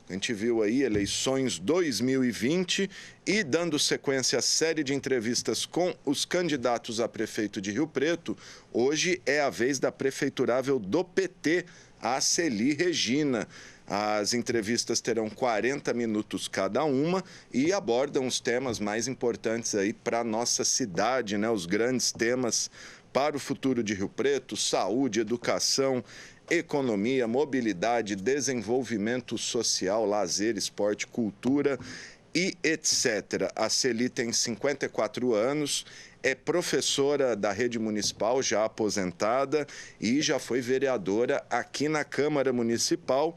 A gente viu aí eleições 2020 e, dando sequência à série de entrevistas com os candidatos a prefeito de Rio Preto, hoje é a vez da prefeiturável do PT, a Celi Regina. As entrevistas terão 40 minutos cada uma e abordam os temas mais importantes aí para a nossa cidade, né? Os grandes temas para o futuro de Rio Preto: saúde, educação, economia, mobilidade, desenvolvimento social, lazer, esporte, cultura e etc. A Celi tem 54 anos, é professora da rede municipal, já aposentada, e já foi vereadora aqui na Câmara Municipal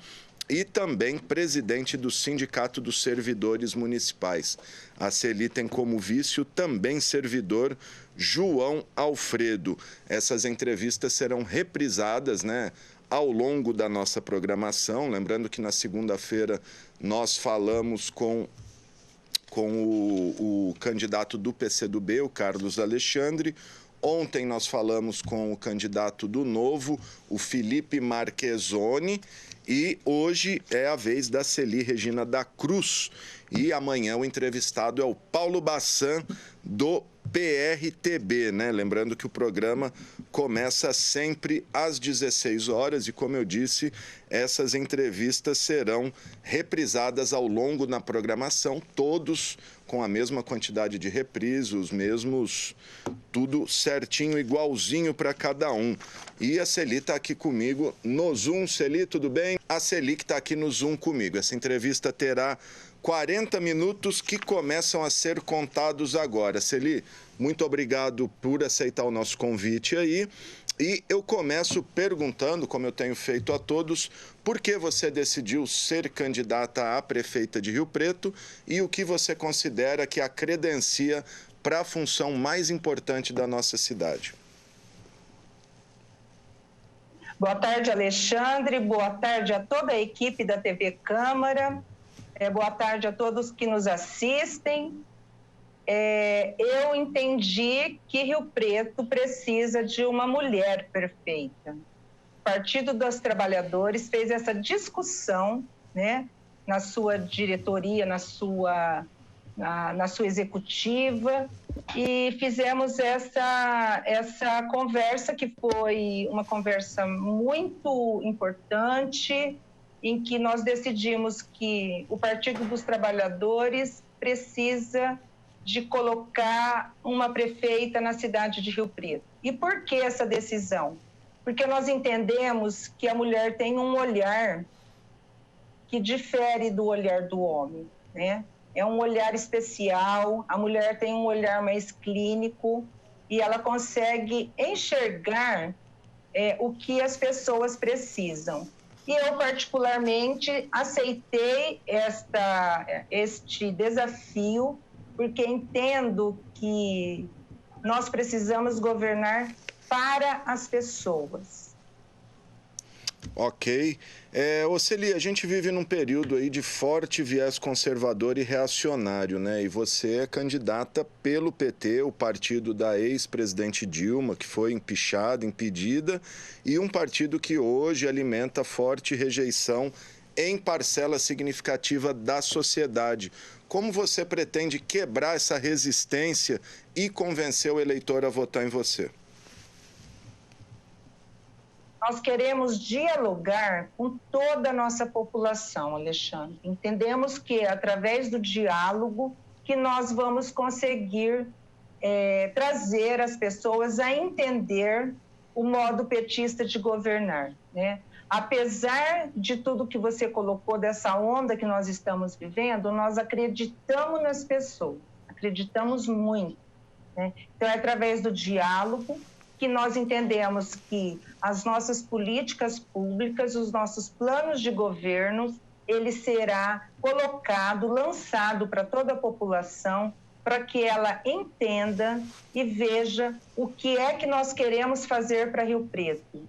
e também presidente do Sindicato dos Servidores Municipais. A Celi tem como vice o também servidor João Alfredo. Essas entrevistas serão reprisadas, né, ao longo da nossa programação. Lembrando que na segunda-feira nós falamos com o candidato do PCdoB, o Carlos Alexandre. Ontem nós falamos com o candidato do Novo, o Felipe Marchesoni. E hoje é a vez da Celi Regina da Cruz. E amanhã o entrevistado é o Paulo Bassan, do PRTB, né? Lembrando que o programa começa sempre às 16 horas e, como eu disse, essas entrevistas serão reprisadas ao longo da programação, todos com a mesma quantidade de reprise, os mesmos, tudo certinho, igualzinho para cada um. E a Celi está aqui comigo no Zoom. Celi, tudo bem? A Celi que está aqui no Zoom comigo. Essa entrevista terá 40 minutos que começam a ser contados agora. Celi, muito obrigado por aceitar o nosso convite aí. E eu começo perguntando, como eu tenho feito a todos, por que você decidiu ser candidata a prefeita de Rio Preto e o que você considera que a credencia para a função mais importante da nossa cidade. Boa tarde, Alexandre. Boa tarde a toda a equipe da TV Câmara. Boa tarde a todos que nos assistem. Eu entendi que Rio Preto precisa de uma mulher perfeita. O Partido dos Trabalhadores fez essa discussão, né, na sua diretoria, na sua executiva, e fizemos essa conversa, que foi uma conversa muito importante, em que nós decidimos que o Partido dos Trabalhadores precisa de colocar uma prefeita na cidade de Rio Preto. E por que essa decisão? Porque nós entendemos que a mulher tem um olhar que difere do olhar do homem, né? É um olhar especial, a mulher tem um olhar mais clínico e ela consegue enxergar o que as pessoas precisam. E eu, particularmente, aceitei este desafio, porque entendo que nós precisamos governar para as pessoas. Ok. Celi, a gente vive num período aí de forte viés conservador e reacionário, né? E você é candidata pelo PT, o partido da ex-presidente Dilma, que foi empichada, impedida, e um partido que hoje alimenta forte rejeição em parcela significativa da sociedade. Como você pretende quebrar essa resistência e convencer o eleitor a votar em você? Nós queremos dialogar com toda a nossa população, Alexandre. Entendemos que é através do diálogo que nós vamos conseguir trazer as pessoas a entender o modo petista de governar, né? Apesar de tudo que você colocou, dessa onda que nós estamos vivendo, nós acreditamos nas pessoas, acreditamos muito, né? Então, é através do diálogo que nós entendemos que as nossas políticas públicas, os nossos planos de governo, ele será colocado, lançado para toda a população, para que ela entenda e veja o que é que nós queremos fazer para Rio Preto.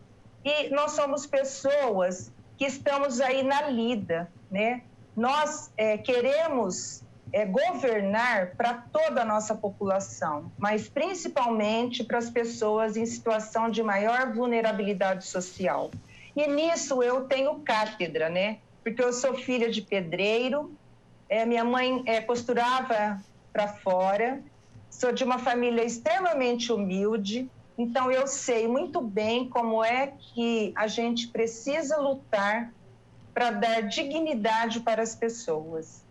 E nós somos pessoas que estamos aí na lida, né? Nós queremos governar para toda a nossa população, mas principalmente para as pessoas em situação de maior vulnerabilidade social. E nisso eu tenho cátedra, né? porque eu sou filha de pedreiro, minha mãe costurava para fora, sou de uma família extremamente humilde, então eu sei muito bem como é que a gente precisa lutar para dar dignidade para as pessoas.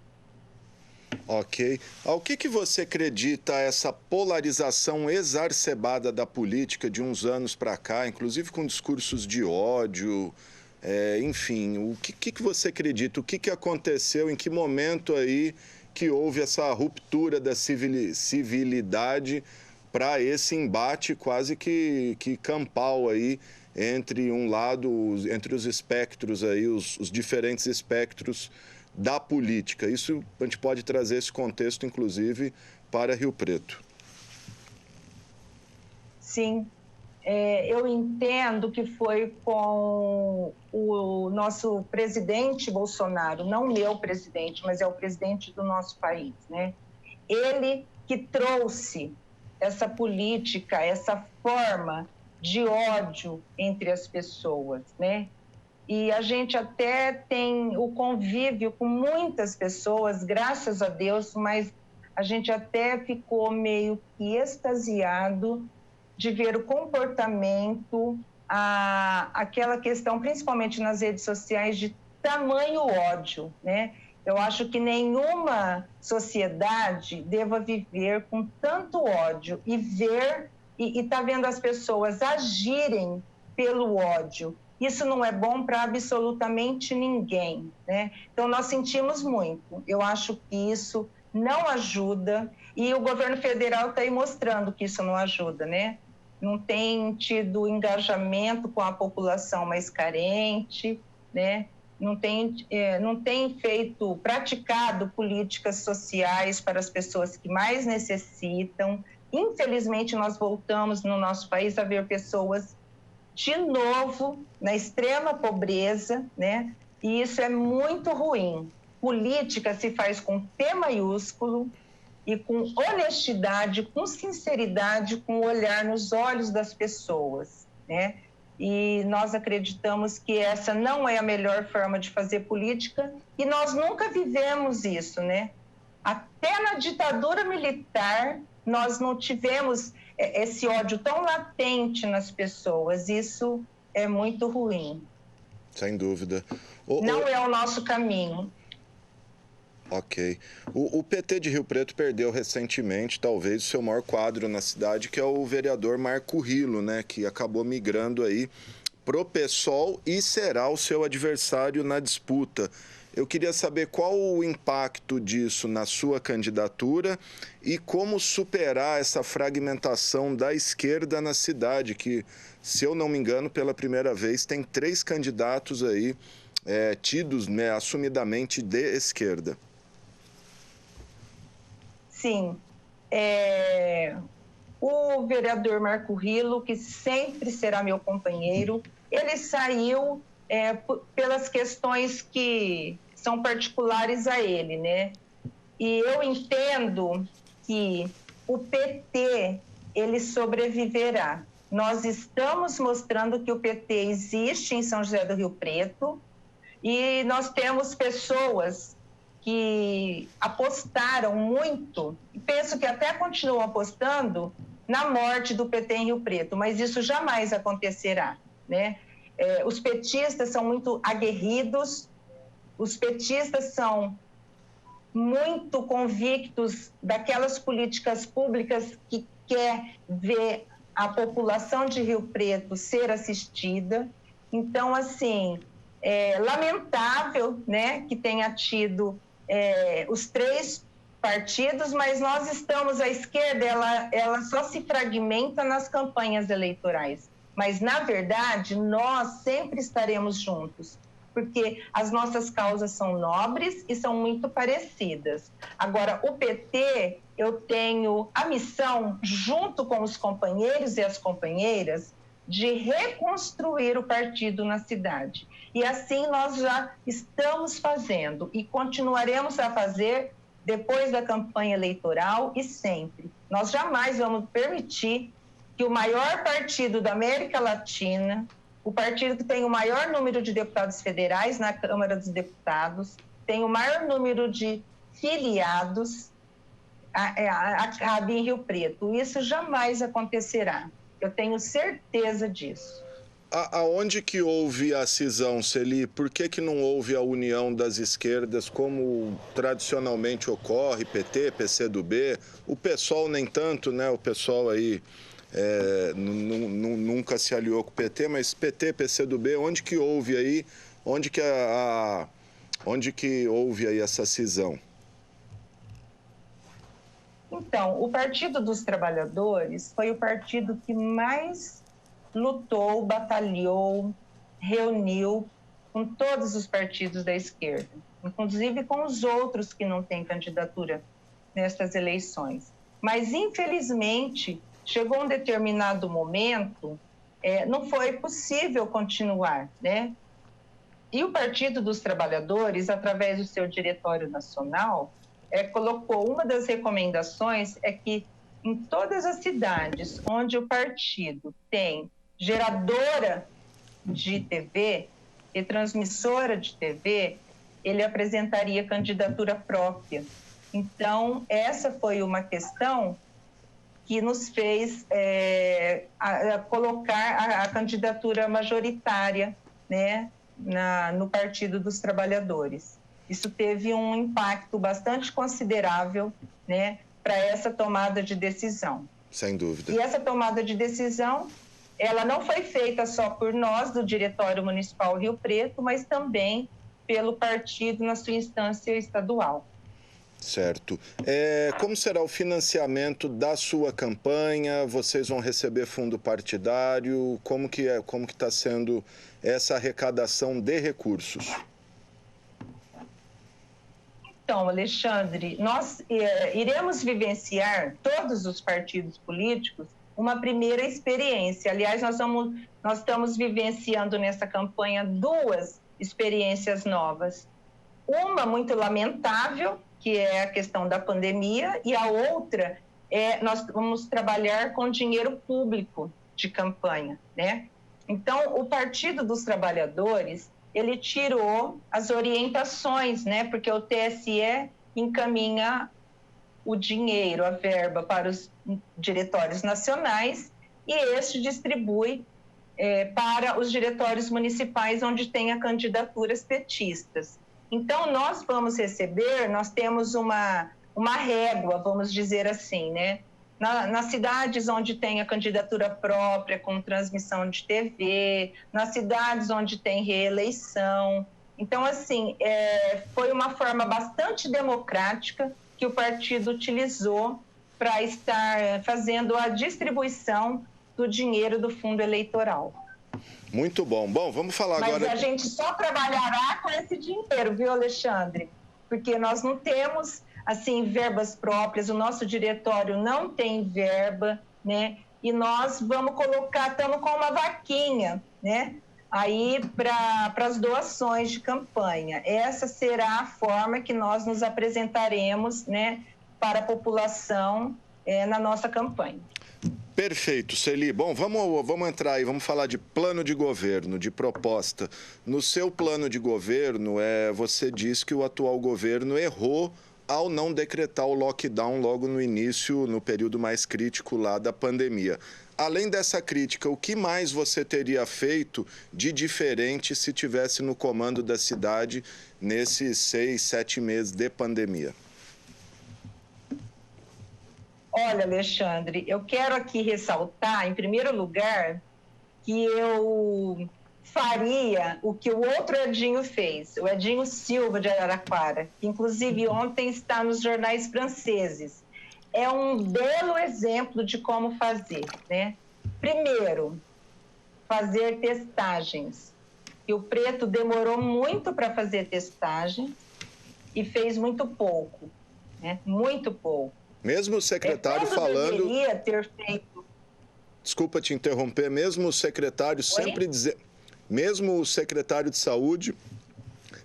Ok. Ao que você acredita essa polarização exacerbada da política de uns anos para cá, inclusive com discursos de ódio, enfim, o que você acredita? O que aconteceu? Em que momento aí que houve essa ruptura da civilidade para esse embate quase que campal aí entre um lado, entre os espectros aí, os diferentes espectros da política? Isso a gente pode trazer esse contexto, inclusive, para Rio Preto. Sim, eu entendo que foi com o nosso presidente Bolsonaro, não meu presidente, mas é o presidente do nosso país, né? Ele que trouxe essa política, essa forma de ódio entre as pessoas, né? E a gente até tem o convívio com muitas pessoas, graças a Deus, mas a gente até ficou meio que extasiado de ver o comportamento, aquela questão, principalmente nas redes sociais, de tamanho ódio, né? Eu acho que nenhuma sociedade deva viver com tanto ódio e ver e tá vendo as pessoas agirem pelo ódio. Isso não é bom para absolutamente ninguém, né? Então, nós sentimos muito. Eu acho que isso não ajuda e o governo federal está aí mostrando que isso não ajuda, né? Não tem tido engajamento com a população mais carente, né? Não tem praticado políticas sociais para as pessoas que mais necessitam. Infelizmente, nós voltamos no nosso país a ver pessoas de novo na extrema pobreza, né? E isso é muito ruim. Política se faz com P maiúsculo e com honestidade, com sinceridade, com olhar nos olhos das pessoas, né? E nós acreditamos que essa não é a melhor forma de fazer política e nós nunca vivemos isso, né? Até na ditadura militar nós não tivemos esse ódio tão latente nas pessoas. Isso é muito ruim. Sem dúvida. Não é o nosso caminho. Ok. O PT de Rio Preto perdeu recentemente, talvez, o seu maior quadro na cidade, que é o vereador Marco Rilo, né, que acabou migrando aí pro PSOL e será o seu adversário na disputa. Eu queria saber qual o impacto disso na sua candidatura e como superar essa fragmentação da esquerda na cidade, que, se eu não me engano, pela primeira vez, tem 3 candidatos aí tidos, né, assumidamente de esquerda. Sim. O vereador Marco Rilo, que sempre será meu companheiro, ele saiu pelas questões que são particulares a ele, né? E eu entendo que o PT, ele sobreviverá. Nós estamos mostrando que o PT existe em São José do Rio Preto e nós temos pessoas que apostaram muito, e penso que até continuam apostando, na morte do PT em Rio Preto, mas isso jamais acontecerá, né? Os petistas são muito aguerridos, os petistas são muito convictos daquelas políticas públicas que quer ver a população de Rio Preto ser assistida. Então, assim, é lamentável, né, que tenha tido os 3 partidos, mas nós estamos, a esquerda, ela só se fragmenta nas campanhas eleitorais. Mas, na verdade, nós sempre estaremos juntos, porque as nossas causas são nobres e são muito parecidas. Agora, o PT, eu tenho a missão, junto com os companheiros e as companheiras, de reconstruir o partido na cidade. E assim nós já estamos fazendo e continuaremos a fazer depois da campanha eleitoral e sempre. Nós jamais vamos permitir que o maior partido da América Latina, o partido que tem o maior número de deputados federais na Câmara dos Deputados, tem o maior número de filiados, cabe em Rio Preto. Isso jamais acontecerá. Eu tenho certeza disso. Aonde que houve a cisão, Celi? Por que não houve a união das esquerdas como tradicionalmente ocorre, PT, PCdoB? O PSOL nem tanto, né? O PSOL aí nunca se aliou com o PT, mas PT, PCdoB, onde que houve aí, onde que houve aí essa cisão? Então, o Partido dos Trabalhadores foi o partido que mais lutou, batalhou, reuniu com todos os partidos da esquerda, inclusive com os outros que não têm candidatura nestas eleições. Mas, infelizmente, chegou um determinado momento, não foi possível continuar, né? E o Partido dos Trabalhadores, através do seu Diretório Nacional, colocou, uma das recomendações é que em todas as cidades onde o partido tem geradora de TV e transmissora de TV, ele apresentaria candidatura própria. Então, essa foi uma questão que nos fez colocar a candidatura majoritária, né, no Partido dos Trabalhadores. Isso teve um impacto bastante considerável, né, para essa tomada de decisão. Sem dúvida. E essa tomada de decisão, ela não foi feita só por nós, do Diretório Municipal Rio Preto, mas também pelo partido na sua instância estadual. Certo. Como será o financiamento da sua campanha? Vocês vão receber fundo partidário? Como que está sendo essa arrecadação de recursos? Então, Alexandre, nós iremos vivenciar, todos os partidos políticos, uma primeira experiência. Aliás, nós estamos vivenciando nessa campanha 2 experiências novas. Uma muito lamentável, que é a questão da pandemia, e a outra nós vamos trabalhar com dinheiro público de campanha, né? Então, o Partido dos Trabalhadores, ele tirou as orientações, né? Porque o TSE encaminha o dinheiro, a verba para os diretórios nacionais e este distribui para os diretórios municipais onde tenha candidaturas petistas. Então, nós vamos receber, nós temos uma régua, vamos dizer assim, né? Nas cidades onde tem a candidatura própria, com transmissão de TV, nas cidades onde tem reeleição. Então, assim, foi uma forma bastante democrática que o partido utilizou para estar fazendo a distribuição do dinheiro do fundo eleitoral. Muito bom. Bom, vamos falar agora... Mas a gente só trabalhará com esse dinheiro, viu, Alexandre? Porque nós não temos, assim, verbas próprias, o nosso diretório não tem verba, né? E nós vamos colocar, estamos com uma vaquinha, né? Aí para as doações de campanha. Essa será a forma que nós nos apresentaremos, né, para a população na nossa campanha. Perfeito, Celi. Bom, vamos entrar aí, vamos falar de plano de governo, de proposta. No seu plano de governo, você diz que o atual governo errou ao não decretar o lockdown logo no início, no período mais crítico lá da pandemia. Além dessa crítica, o que mais você teria feito de diferente se tivesse no comando da cidade nesses 6, 7 meses de pandemia? Olha, Alexandre, eu quero aqui ressaltar, em primeiro lugar, que eu faria o que o outro Edinho fez, o Edinho Silva de Araraquara, que inclusive ontem está nos jornais franceses. É um belo exemplo de como fazer, né? Primeiro, fazer testagens. E o Preto demorou muito para fazer testagem e fez muito pouco, né? Muito pouco. Mesmo o secretário falando... deveria ter feito... Desculpa te interromper, mesmo o secretário sempre dizendo... Mesmo o secretário de Saúde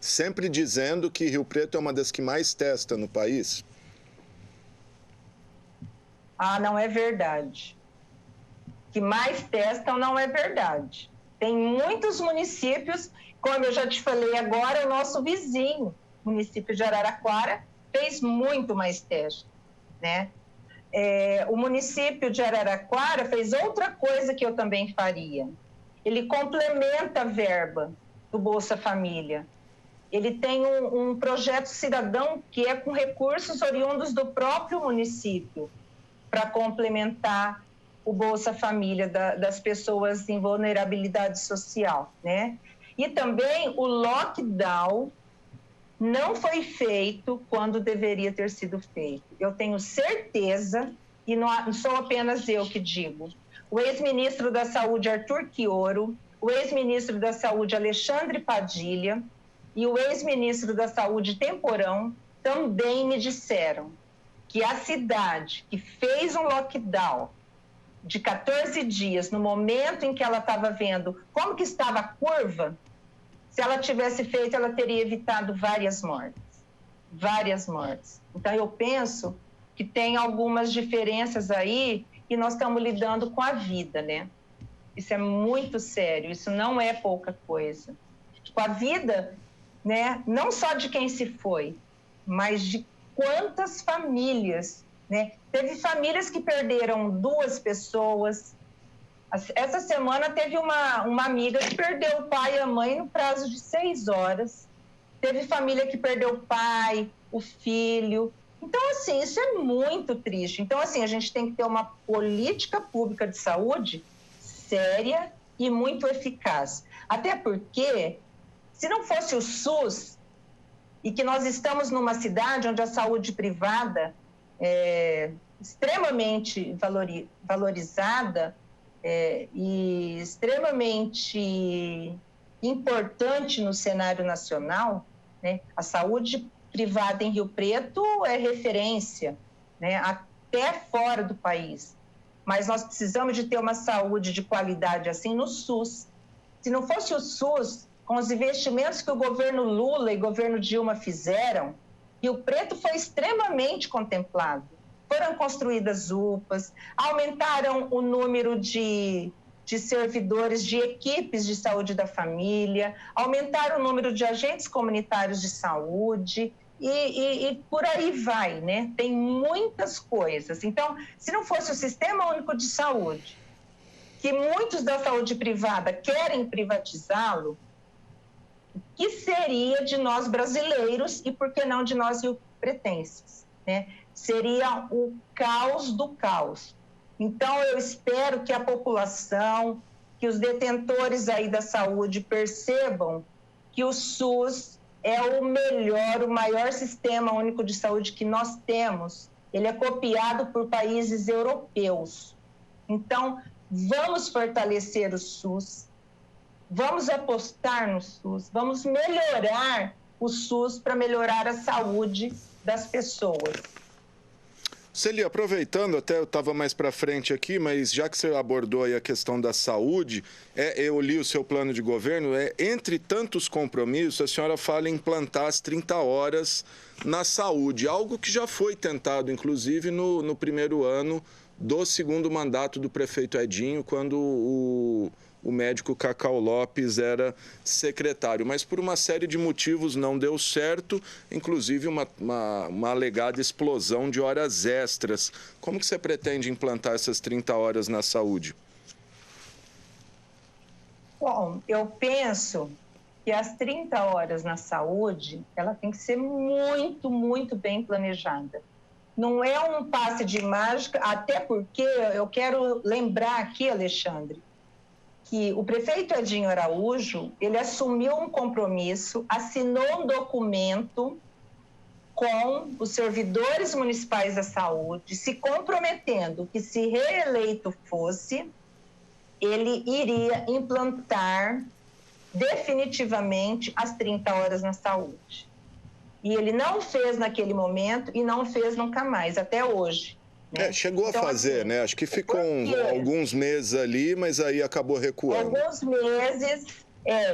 sempre dizendo que Rio Preto é uma das que mais testa no país. Ah, não é verdade. Que mais testam não é verdade. Tem muitos municípios, como eu já te falei agora, o nosso vizinho, o município de Araraquara, fez muito mais testes, né? O município de Araraquara fez outra coisa que eu também faria. Ele complementa a verba do Bolsa Família. Ele tem um projeto cidadão que é com recursos oriundos do próprio município para complementar o Bolsa Família das pessoas em vulnerabilidade social, né? E também o lockdown não foi feito quando deveria ter sido feito. Eu tenho certeza, e não sou apenas eu que digo, o ex-ministro da Saúde, Arthur Quioro, o ex-ministro da Saúde, Alexandre Padilha, e o ex-ministro da Saúde, Temporão, também me disseram que a cidade que fez um lockdown de 14 dias, no momento em que ela estava vendo como que estava a curva, se ela tivesse feito, ela teria evitado várias mortes. Várias mortes. Então, eu penso que tem algumas diferenças aí e nós estamos lidando com a vida, né? Isso é muito sério, isso não é pouca coisa. Com a vida, né? Não só de quem se foi, mas de quantas famílias, né? Teve famílias que perderam 2 pessoas. Essa semana teve uma amiga que perdeu o pai e a mãe no prazo de 6 horas. Teve família que perdeu o pai, o filho. Então, assim, isso é muito triste. Então, assim, a gente tem que ter uma política pública de saúde séria e muito eficaz. Até porque, se não fosse o SUS, e que nós estamos numa cidade onde a saúde privada é extremamente valorizada, e extremamente importante no cenário nacional, né? A saúde privada em Rio Preto é referência, né? Até fora do país. Mas nós precisamos de ter uma saúde de qualidade assim no SUS. Se não fosse o SUS, com os investimentos que o governo Lula e o governo Dilma fizeram, Rio Preto foi extremamente contemplado. Foram construídas UPAs, aumentaram o número de servidores, de equipes de saúde da família, aumentaram o número de agentes comunitários de saúde e por aí vai, né? Tem muitas coisas. Então, se não fosse o Sistema Único de Saúde, que muitos da saúde privada querem privatizá-lo, o que seria de nós brasileiros e, por que não, de nós riopretenses, né? Seria o caos do caos. Então, eu espero que a população, que os detentores aí da saúde percebam que o SUS é o melhor, o maior sistema único de saúde que nós temos. Ele é copiado por países europeus. Então, vamos fortalecer o SUS, vamos apostar no SUS, vamos melhorar o SUS para melhorar a saúde das pessoas. Celi, aproveitando, até eu estava mais para frente aqui, mas já que você abordou aí a questão da saúde, eu li o seu plano de governo, entre tantos compromissos, a senhora fala em implantar as 30 horas na saúde, algo que já foi tentado, inclusive, no primeiro ano do segundo mandato do prefeito Edinho, quando o médico Cacau Lopes era secretário, mas por uma série de motivos não deu certo, inclusive uma alegada explosão de horas extras. Como que você pretende implantar essas 30 horas na saúde? Bom, eu penso que as 30 horas na saúde, ela tem que ser muito, muito bem planejada. Não é um passe de mágica, até porque eu quero lembrar aqui, Alexandre, que o prefeito Edinho Araújo, ele assumiu um compromisso, assinou um documento com os servidores municipais da saúde, se comprometendo que, se reeleito fosse, ele iria implantar definitivamente as 30 horas na saúde. E ele não fez naquele momento e não fez nunca mais, até hoje. Né? Chegou então, a fazer, assim, né? Acho que ficou alguns meses ali, mas aí acabou recuando. Alguns meses,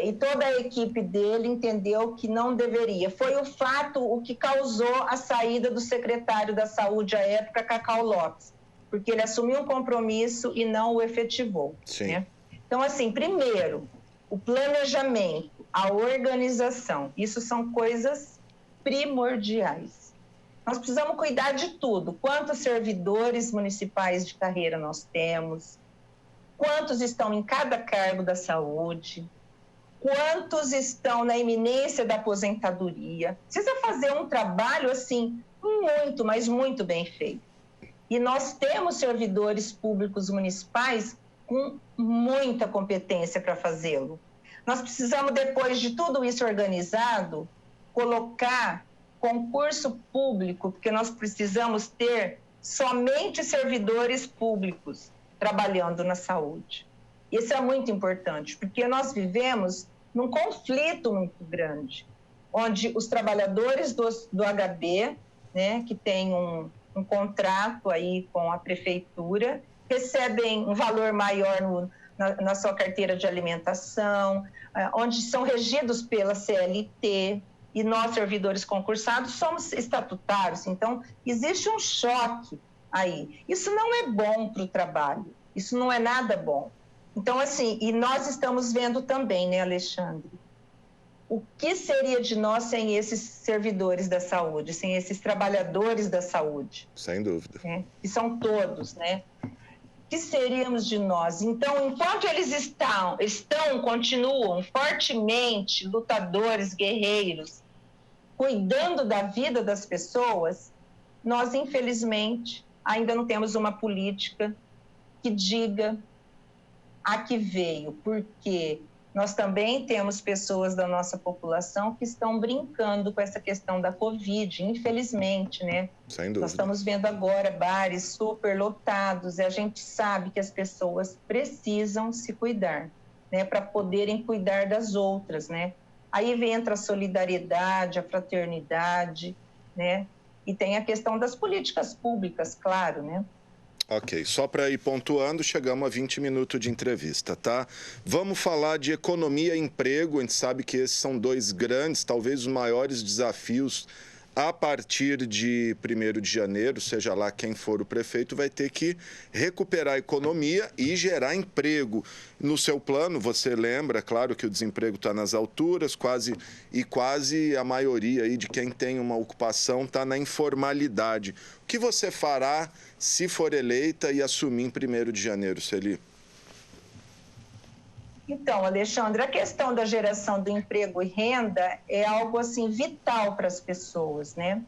e toda a equipe dele entendeu que não deveria. Foi o fato o que causou a saída do secretário da Saúde à época, Cacau Lopes, porque ele assumiu um compromisso e não o efetivou. Sim. Né? Então, assim, primeiro, o planejamento, a organização, isso são coisas primordiais. Nós precisamos cuidar de tudo. Quantos servidores municipais de carreira nós temos? Quantos estão em cada cargo da saúde? Quantos estão na iminência da aposentadoria? Precisa fazer um trabalho, assim, muito, mas muito bem feito. E nós temos servidores públicos municipais com muita competência para fazê-lo. Nós precisamos, depois de tudo isso organizado, colocar concurso público, porque nós precisamos ter somente servidores públicos trabalhando na saúde. Isso é muito importante, porque nós vivemos num conflito muito grande, onde os trabalhadores do HB, né, que tem um contrato aí com a prefeitura, recebem um valor maior na sua carteira de alimentação, onde são regidos pela CLT, e nós, servidores concursados, somos estatutários. Então, existe um choque aí. Isso não é bom para o trabalho, isso não é nada bom. Então, assim, e nós estamos vendo também, né, Alexandre, o que seria de nós sem esses servidores da saúde, sem esses trabalhadores da saúde? Sem dúvida. Né? E são todos, né? O que seríamos de nós? Então, enquanto eles continuam fortemente lutadores, guerreiros, cuidando da vida das pessoas, nós, infelizmente, ainda não temos uma política que diga a que veio, porque nós também temos pessoas da nossa população que estão brincando com essa questão da Covid, infelizmente, né? Sem dúvida. Nós estamos vendo agora bares super lotados e a gente sabe que as pessoas precisam se cuidar, né? Para poderem cuidar das outras, né? Aí entra a solidariedade, a fraternidade, né? E tem a questão das políticas públicas, claro, né? Ok, só para ir pontuando, chegamos a 20 minutos de entrevista, tá? Vamos falar de economia e emprego. A gente sabe que esses são dois grandes, talvez os maiores desafios a partir de 1º de janeiro, seja lá quem for o prefeito, vai ter que recuperar a economia e gerar emprego. No seu plano, você lembra, claro, que o desemprego está nas alturas, quase a maioria aí de quem tem uma ocupação está na informalidade. O que você fará se for eleita e assumir em 1º de janeiro, Celi? Então, Alexandre, a questão da geração do emprego e renda é algo assim vital para as pessoas, né?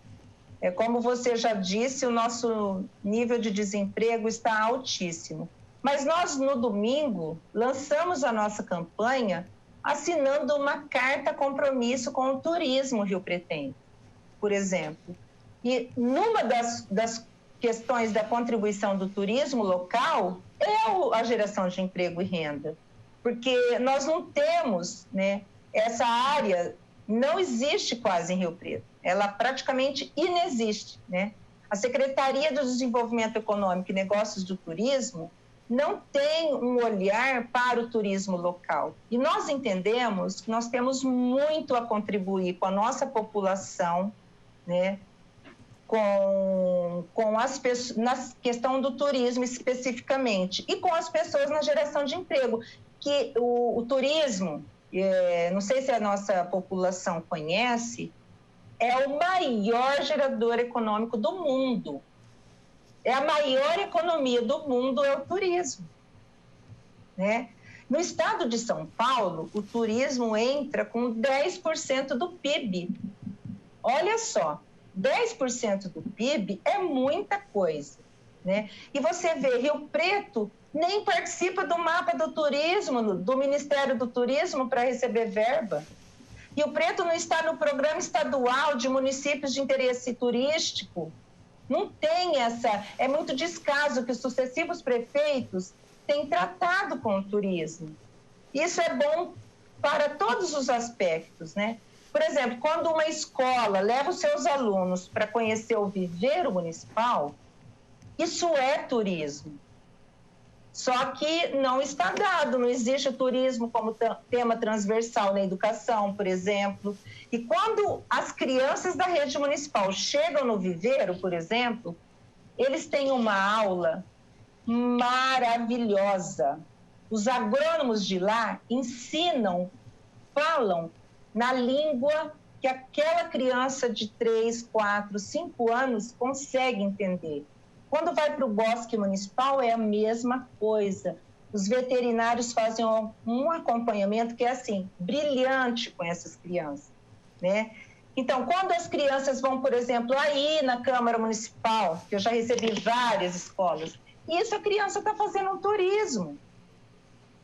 É como você já disse, o nosso nível de desemprego está altíssimo. Mas nós, no domingo, lançamos a nossa campanha assinando uma carta compromisso com o turismo riopretense, por exemplo. E numa das questões da contribuição do turismo local é a geração de emprego e renda. Porque nós não temos, né, essa área, não existe quase em Rio Preto, ela praticamente inexiste, né? A Secretaria do Desenvolvimento Econômico e Negócios do Turismo não tem um olhar para o turismo local. E nós entendemos que nós temos muito a contribuir com a nossa população, né, com as pessoas, na questão do turismo especificamente, e com as pessoas na geração de emprego. Que o turismo, não sei se a nossa população conhece, é o maior gerador econômico do mundo. É a maior economia do mundo, é o turismo, né? No estado de São Paulo, o turismo entra com 10% do PIB. Olha só, 10% do PIB é muita coisa, né? E você vê, Rio Preto nem participa do mapa do turismo, do Ministério do Turismo, para receber verba. Rio Preto não está no programa estadual de municípios de interesse turístico. Não tem essa... É muito descaso que os sucessivos prefeitos têm tratado com o turismo. Isso é bom para todos os aspectos, né? Por exemplo, quando uma escola leva os seus alunos para conhecer o viveiro municipal, isso é turismo. Só que não está dado, não existe o turismo como tema transversal na educação, por exemplo. E quando as crianças da rede municipal chegam no viveiro, por exemplo, eles têm uma aula maravilhosa, Os agrônomos de lá ensinam, falam na língua que aquela criança de 3, 4, 5 anos consegue entender. Quando vai para o bosque municipal é a mesma coisa. Os veterinários fazem um acompanhamento que é assim, brilhante com essas crianças, né? Então, quando as crianças vão, por exemplo, aí na Câmara Municipal, que eu já recebi várias escolas, isso a criança está fazendo um turismo.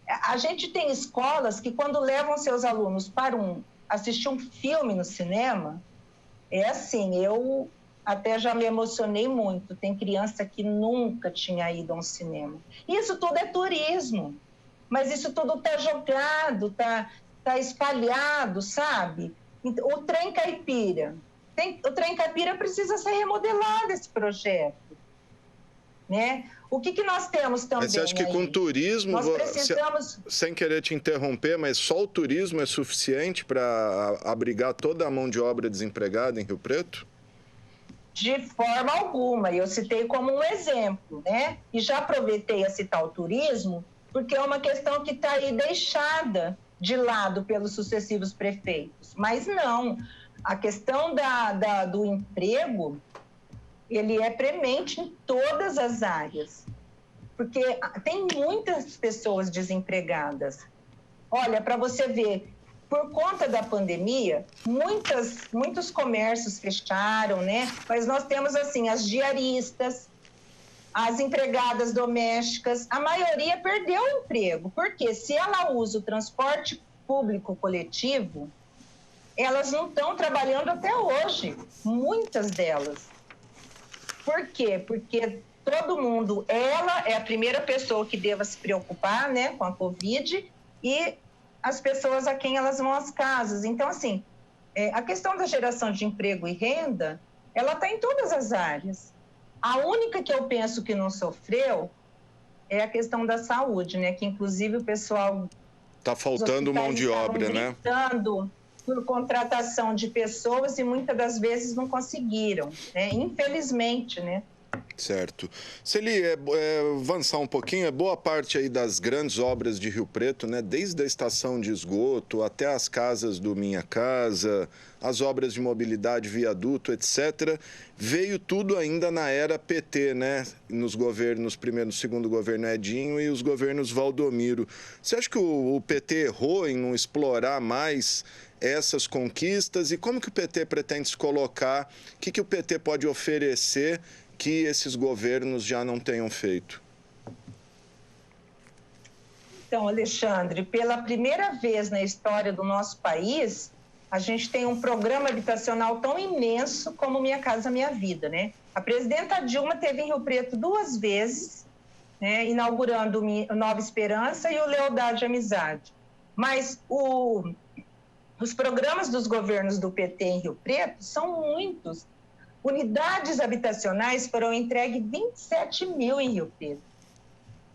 A gente tem escolas que quando levam seus alunos para assistir um filme no cinema, é assim, eu até já me emocionei muito. Tem criança que nunca tinha ido a um cinema. Isso tudo é turismo, mas isso tudo está jogado, tá espalhado, sabe? O Trem Caipira. O Trem Caipira precisa ser remodelado, esse projeto, né? O que nós temos também? Mas você acha que com turismo, nós precisamos... sem querer te interromper, mas só o turismo é suficiente para abrigar toda a mão de obra desempregada em Rio Preto? De forma alguma. Eu citei como um exemplo, né? E já aproveitei a citar o turismo, porque é uma questão que está aí deixada de lado pelos sucessivos prefeitos. Mas não, a questão do emprego, ele é premente em todas as áreas, porque tem muitas pessoas desempregadas. Olha, para você ver, por conta da pandemia, muitos comércios fecharam, né? Mas nós temos, assim, as diaristas, as empregadas domésticas, a maioria perdeu o emprego, porque se ela usa o transporte público coletivo, elas não estão trabalhando até hoje, muitas delas. Por quê? Porque todo mundo, ela é a primeira pessoa que deva se preocupar, né, com a Covid, e as pessoas a quem elas vão às casas. Então, assim, a questão da geração de emprego e renda, ela está em todas as áreas. A única que eu penso que não sofreu é a questão da saúde, né? Que inclusive o pessoal... Está faltando mão de obra, né? Por contratação de pessoas e muitas das vezes não conseguiram, né? Infelizmente, né? Certo. Se ele avançar um pouquinho, boa parte aí das grandes obras de Rio Preto, né, desde a estação de esgoto até as casas do Minha Casa, as obras de mobilidade, viaduto, etc., veio tudo ainda na era PT, né, nos governos, primeiro, segundo governo Edinho e os governos Valdomiro. Você acha que o PT errou em não explorar mais essas conquistas? E como que o PT pretende se colocar? O que o PT pode oferecer que esses governos já não tenham feito? Então, Alexandre, pela primeira vez na história do nosso país, a gente tem um programa habitacional tão imenso como Minha Casa Minha Vida, né? A presidenta Dilma esteve em Rio Preto 2 vezes, né, inaugurando o Nova Esperança e o Lealdade e Amizade. Mas os programas dos governos do PT em Rio Preto são muitos. Unidades habitacionais foram entregues 27 mil em Rio Preto.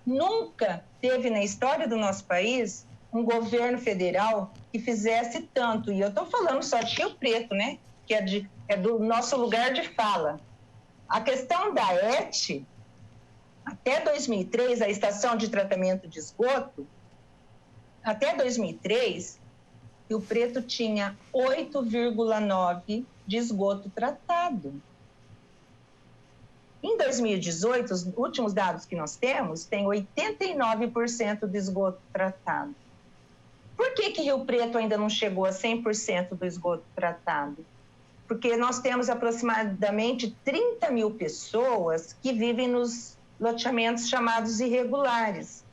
Nunca teve na história do nosso país um governo federal que fizesse tanto. E eu estou falando só de Rio Preto, né? Que é do nosso lugar de fala. A questão da ET, até 2003, a estação de tratamento de esgoto, até 2003, Rio Preto tinha 8,9 de esgoto tratado. Em 2018, os últimos dados que nós temos, tem 89% de esgoto tratado. Por que Rio Preto ainda não chegou a 100% do esgoto tratado? Porque nós temos aproximadamente 30 mil pessoas que vivem nos loteamentos chamados irregulares,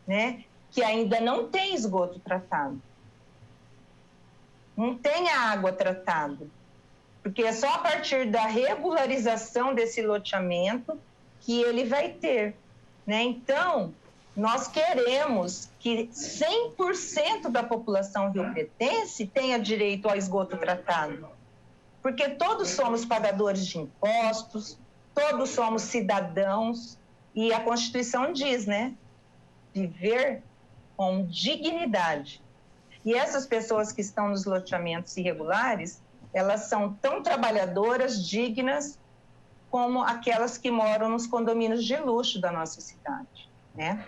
né? Que ainda não tem esgoto tratado. Não tem a água tratada, porque é só a partir da regularização desse loteamento que ele vai ter, né? Então, nós queremos que 100% da população riopretense tenha direito ao esgoto tratado, porque todos somos pagadores de impostos, todos somos cidadãos, e a Constituição diz, né? Viver com dignidade. E essas pessoas que estão nos loteamentos irregulares, elas são tão trabalhadoras, dignas, como aquelas que moram nos condomínios de luxo da nossa cidade, né?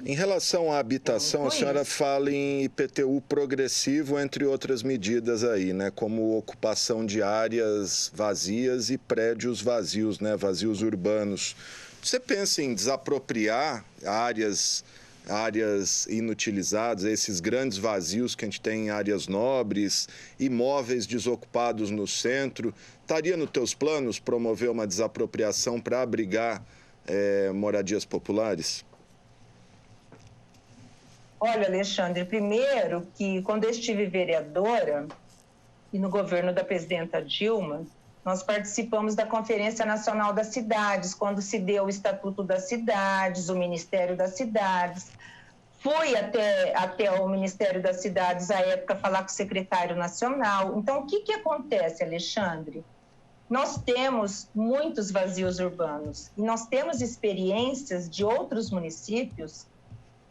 Em relação à habitação, a senhora fala em IPTU progressivo, entre outras medidas aí, né? Como ocupação de áreas vazias e prédios vazios, né? Vazios urbanos. Você pensa em desapropriar áreas inutilizadas, esses grandes vazios que a gente tem em áreas nobres, imóveis desocupados no centro? Estaria nos teus planos promover uma desapropriação para abrigar moradias populares? Olha, Alexandre, primeiro que quando eu estive vereadora e no governo da presidenta Dilma, nós participamos da Conferência Nacional das Cidades, quando se deu o Estatuto das Cidades, o Ministério das Cidades. Fui até o Ministério das Cidades, à época, falar com o secretário nacional. Então, o que acontece, Alexandre? Nós temos muitos vazios urbanos e nós temos experiências de outros municípios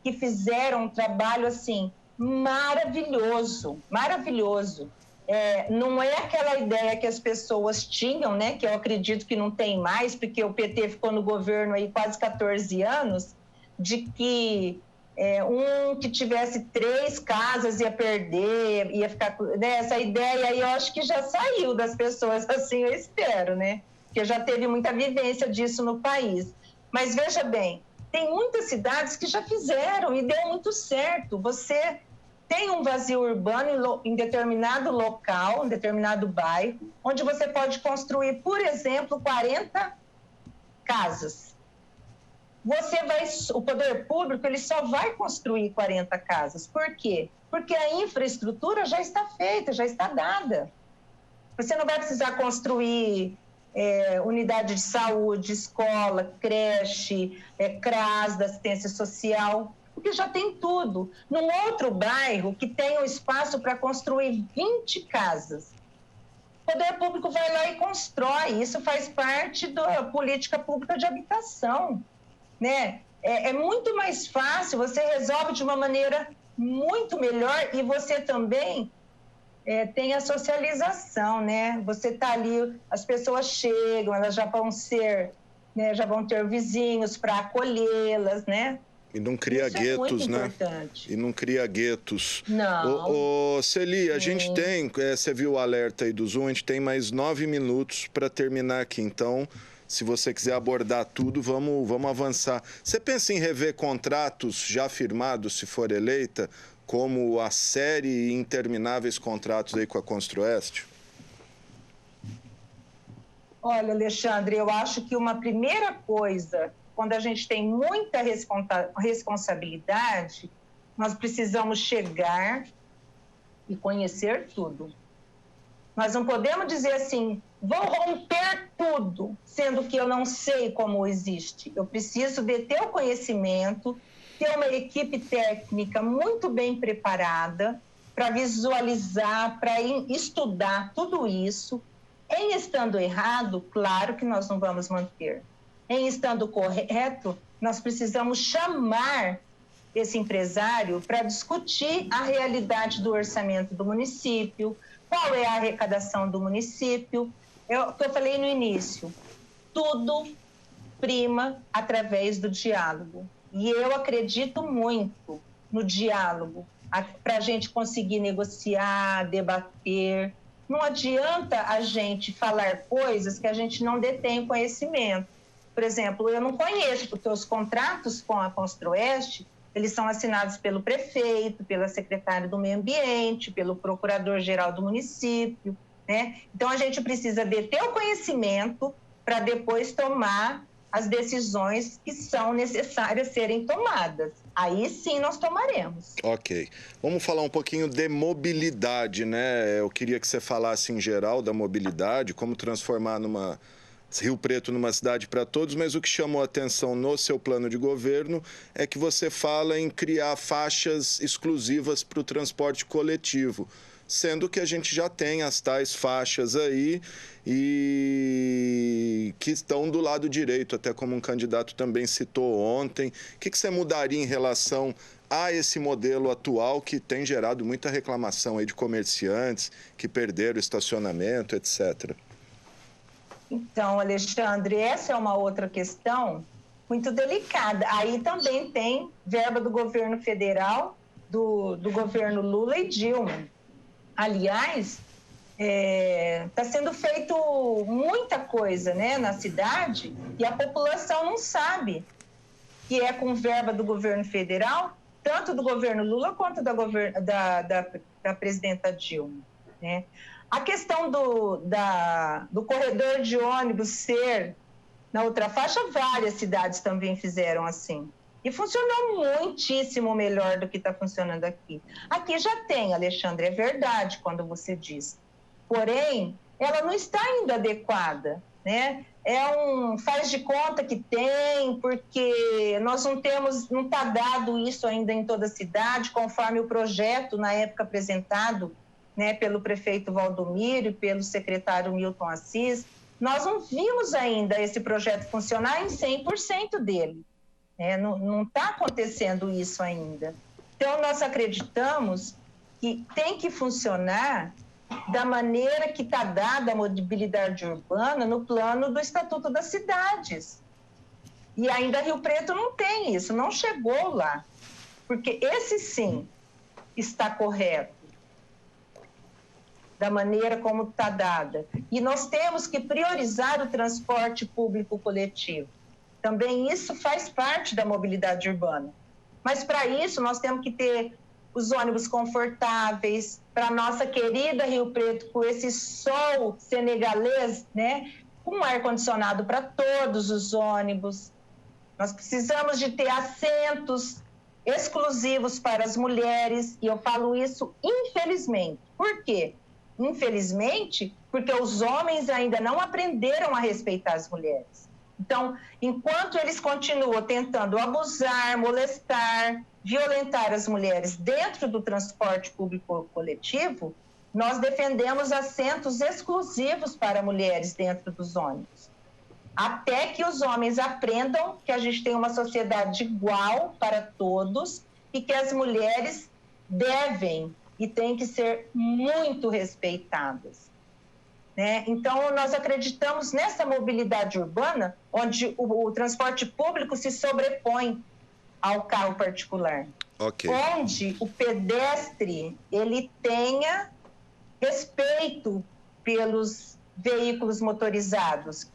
que fizeram um trabalho, assim, maravilhoso, maravilhoso. Não é aquela ideia que as pessoas tinham, né, que eu acredito que não tem mais, porque o PT ficou no governo aí quase 14 anos, de que um que tivesse 3 casas ia perder, ia ficar... Né, essa ideia aí eu acho que já saiu das pessoas, assim eu espero, né? Porque já teve muita vivência disso no país. Mas veja bem, tem muitas cidades que já fizeram e deu muito certo. Você tem um vazio urbano em determinado local, em determinado bairro, onde você pode construir, por exemplo, 40 casas. O poder público ele só vai construir 40 casas. Por quê? Porque a infraestrutura já está feita, já está dada. Você não vai precisar construir unidade de saúde, escola, creche, CRAS da assistência social, porque já tem tudo. Num outro bairro que tem um espaço para construir 20 casas, o poder público vai lá e constrói. Isso faz parte da política pública de habitação, né? É muito mais fácil, você resolve de uma maneira muito melhor e você também tem a socialização, né? Você está ali, as pessoas chegam, elas já vão ser, né, já vão ter vizinhos para acolhê-las, né? E não cria guetos, né? Importante. E não cria guetos. Não. Celi, a gente tem, você viu o alerta aí do Zoom, a gente tem mais 9 minutos para terminar aqui. Então, se você quiser abordar tudo, vamos avançar. Você pensa em rever contratos já firmados, se for eleita, como a série intermináveis contratos aí com a Construeste? Olha, Alexandre, eu acho que uma primeira coisa, quando a gente tem muita responsabilidade, nós precisamos chegar e conhecer tudo. Nós não podemos dizer assim, vou romper tudo, sendo que eu não sei como existe. Eu preciso de ter o conhecimento, ter uma equipe técnica muito bem preparada para visualizar, para estudar tudo isso. Em estando errado, claro que nós não vamos manter. Em estando correto, nós precisamos chamar esse empresário para discutir a realidade do orçamento do município, qual é a arrecadação do município. O que eu falei no início, tudo prima através do diálogo. E eu acredito muito no diálogo, para a gente conseguir negociar, debater. Não adianta a gente falar coisas que a gente não detém conhecimento. Por exemplo, eu não conheço, porque os contratos com a Construeste, eles são assinados pelo prefeito, pela secretária do Meio Ambiente, pelo procurador-geral do município, né? Então, a gente precisa deter o conhecimento para depois tomar as decisões que são necessárias serem tomadas. Aí sim nós tomaremos. Ok. Vamos falar um pouquinho de mobilidade, né? Eu queria que você falasse em geral da mobilidade, como transformar Rio Preto numa cidade para todos, mas o que chamou a atenção no seu plano de governo é que você fala em criar faixas exclusivas para o transporte coletivo, sendo que a gente já tem as tais faixas aí e que estão do lado direito, até como um candidato também citou ontem. O que você mudaria em relação a esse modelo atual que tem gerado muita reclamação aí de comerciantes que perderam o estacionamento, etc.? Então, Alexandre, essa é uma outra questão muito delicada. Aí também tem verba do governo federal, do governo Lula e Dilma. Aliás, está sendo feito muita coisa, né, na cidade e a população não sabe que é com verba do governo federal, tanto do governo Lula quanto da presidenta Dilma, né? A questão do corredor de ônibus ser na outra faixa, várias cidades também fizeram assim. E funcionou muitíssimo melhor do que está funcionando aqui. Aqui já tem, Alexandre, é verdade quando você diz. Porém, ela não está ainda adequada, né? Faz de conta que tem, porque nós não está dado isso ainda em toda a cidade, conforme o projeto, na época apresentado, né, pelo prefeito Valdomiro e pelo secretário Milton Assis. Nós não vimos ainda esse projeto funcionar em 100% dele. Não está acontecendo isso ainda. Então, nós acreditamos que tem que funcionar da maneira que está dada a mobilidade urbana no plano do Estatuto das Cidades. E ainda Rio Preto não tem isso, não chegou lá. Porque esse sim está correto, da maneira como está dada. E nós temos que priorizar o transporte público coletivo. Também isso faz parte da mobilidade urbana. Mas, para isso, nós temos que ter os ônibus confortáveis, para a nossa querida Rio Preto, com esse sol senegalês, né? Com ar-condicionado para todos os ônibus. Nós precisamos de ter assentos exclusivos para as mulheres, e eu falo isso infelizmente. Por quê? Infelizmente, porque os homens ainda não aprenderam a respeitar as mulheres. Então, enquanto eles continuam tentando abusar, molestar, violentar as mulheres dentro do transporte público coletivo, nós defendemos assentos exclusivos para mulheres dentro dos ônibus. Até que os homens aprendam que a gente tem uma sociedade igual para todos e que as mulheres devem e têm que ser muito respeitadas, né? Então, nós acreditamos nessa mobilidade urbana, onde o transporte público se sobrepõe ao carro particular. Okay. Onde o pedestre ele tenha respeito pelos veículos motorizados.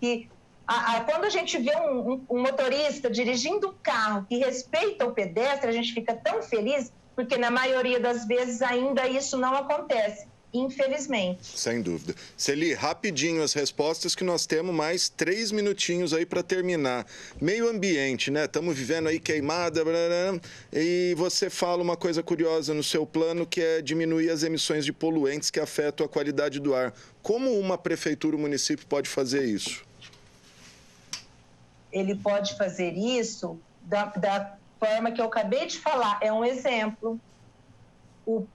Quando a gente vê um motorista dirigindo um carro que respeita o pedestre, a gente fica tão feliz, porque na maioria das vezes ainda isso não acontece, infelizmente. Sem dúvida. Celi, rapidinho as respostas, que nós temos mais 3 minutinhos aí para terminar. Meio ambiente, né? Estamos vivendo aí queimada, blá, blá, e você fala uma coisa curiosa no seu plano, que é diminuir as emissões de poluentes que afetam a qualidade do ar. Como uma prefeitura, um município pode fazer isso? Ele pode fazer isso da forma que eu acabei de falar. É um exemplo. O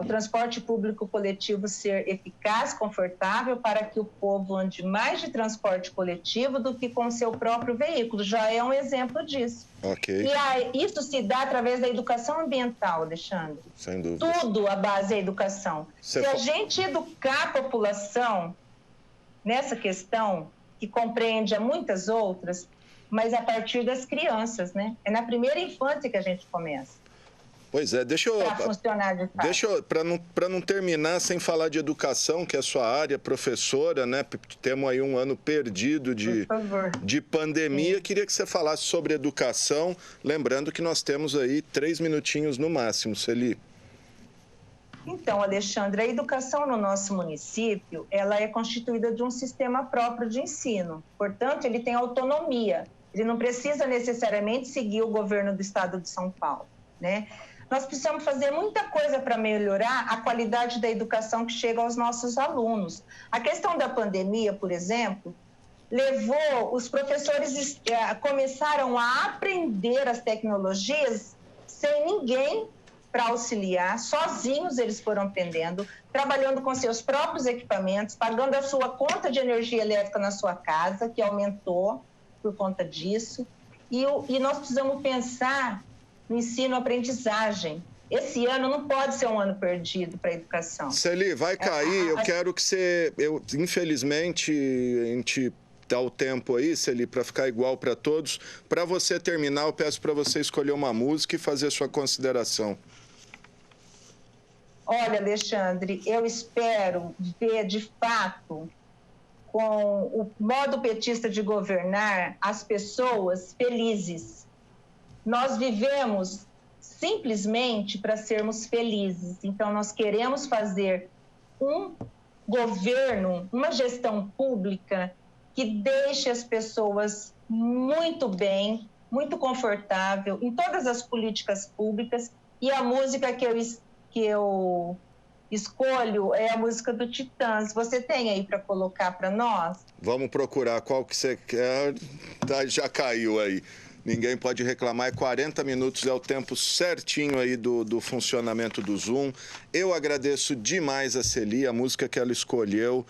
transporte público coletivo ser eficaz, confortável, para que o povo ande mais de transporte coletivo do que com seu próprio veículo. Já é um exemplo disso. Okay. E isso se dá através da educação ambiental, Alexandre. Sem dúvida. Tudo a base é a educação. Se a gente educar a população nessa questão, que compreende a muitas outras, mas a partir das crianças, né? É na primeira infância que a gente começa. Pois é, para não terminar sem falar de educação, que é a sua área, professora, né? Temos aí um ano perdido de pandemia. Sim. Queria que você falasse sobre educação, lembrando que nós temos aí 3 minutinhos no máximo, Celi. Então, Alexandre, a educação no nosso município, ela é constituída de um sistema próprio de ensino. Portanto, ele tem autonomia. Ele não precisa necessariamente seguir o governo do estado de São Paulo, né? Nós precisamos fazer muita coisa para melhorar a qualidade da educação que chega aos nossos alunos. A questão da pandemia, por exemplo, levou os professores começaram a aprender as tecnologias sem ninguém para auxiliar, sozinhos eles foram aprendendo, trabalhando com seus próprios equipamentos, pagando a sua conta de energia elétrica na sua casa, que aumentou por conta disso. E nós precisamos pensar no ensino-aprendizagem. Esse ano não pode ser um ano perdido para a educação. Celi, vai cair. Eu quero que você... infelizmente, a gente Tá o tempo aí, Celi, para ficar igual para todos. Para você terminar, eu peço para você escolher uma música e fazer a sua consideração. Olha, Alexandre, eu espero ver de fato, com o modo petista de governar, as pessoas felizes. Nós vivemos simplesmente para sermos felizes. Então, nós queremos fazer um governo, uma gestão pública que deixe as pessoas muito bem, muito confortável em todas as políticas públicas. E a música que eu escolho é a música do Titãs. Você tem aí para colocar para nós? Vamos procurar qual que você quer. Tá, já caiu aí. Ninguém pode reclamar, 40 minutos é o tempo certinho aí do funcionamento do Zoom. Eu agradeço demais a Celi, a música que ela escolheu.